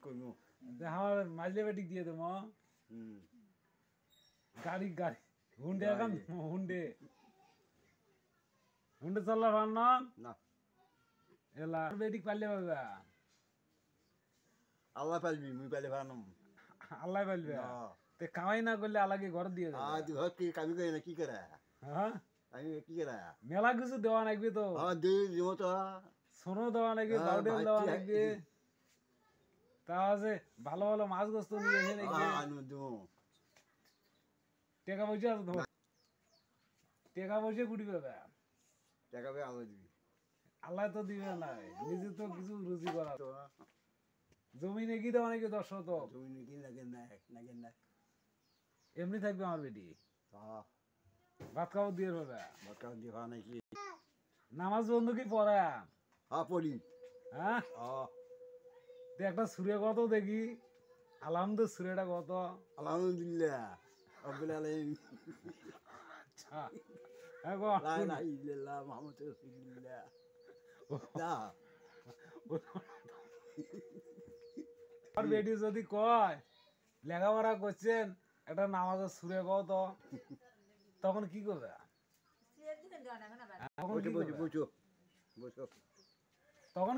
করবো আমার মাঝলে বেটিক দিয়ে দেবো গাড়ি গাড়ি হুন্ডে এখন হুন্ডে হুন্ডে চললা ভান না এলা বেটিক পারলে পাবে আল্লাহ পালবি মুই পালে ভানো আল্লাহ পারবে তে কামাই না করলে আল্লাহকে ঘর দিয়ে দেবে আজ ঘর কি কামি করে না কি করে হ্যাঁ আমি কি করে মেলা কিছু দেওয়া লাগবে তো দিব তো সোনো দেওয়া লাগবে বাউডেল দেওয়া লাগবে তা আছে ভালো ভালো মাছ গোস্ত নিয়ে এসে নাকি টাকা পয়সা আছে তোমার টাকা পয়সা কুটি পাবে টাকা পেয়ে আল্লাহ দিবি আল্লাহ তো দিবে না নিজে তো কিছু রুজি করা জমি নাকি দেওয়া নাকি 10 শতক জমি নাকি লাগে না এমনি থাকবে আমার বেটি ভাত খাওয়া দিয়ে পাবে ভাত খাওয়া দিয়ে খাওয়া নাকি নামাজ বন্ধু কি পড়া পড়ি হ্যাঁ একটা সুরে কত দেখি আলহামদুল সুরেটা কত আলহামদুলিল্লাহ রব্বিল আলামিন আচ্ছা হ্যাঁ গো লা ইলাহা ইল্লাল্লাহ মুহাম্মাদুর রাসূলুল্লাহ দা আর বেটি যদি কয় লেখাপড়া করছেন একটা নামাজের সুরে কত তখন কি করবে বসো তখন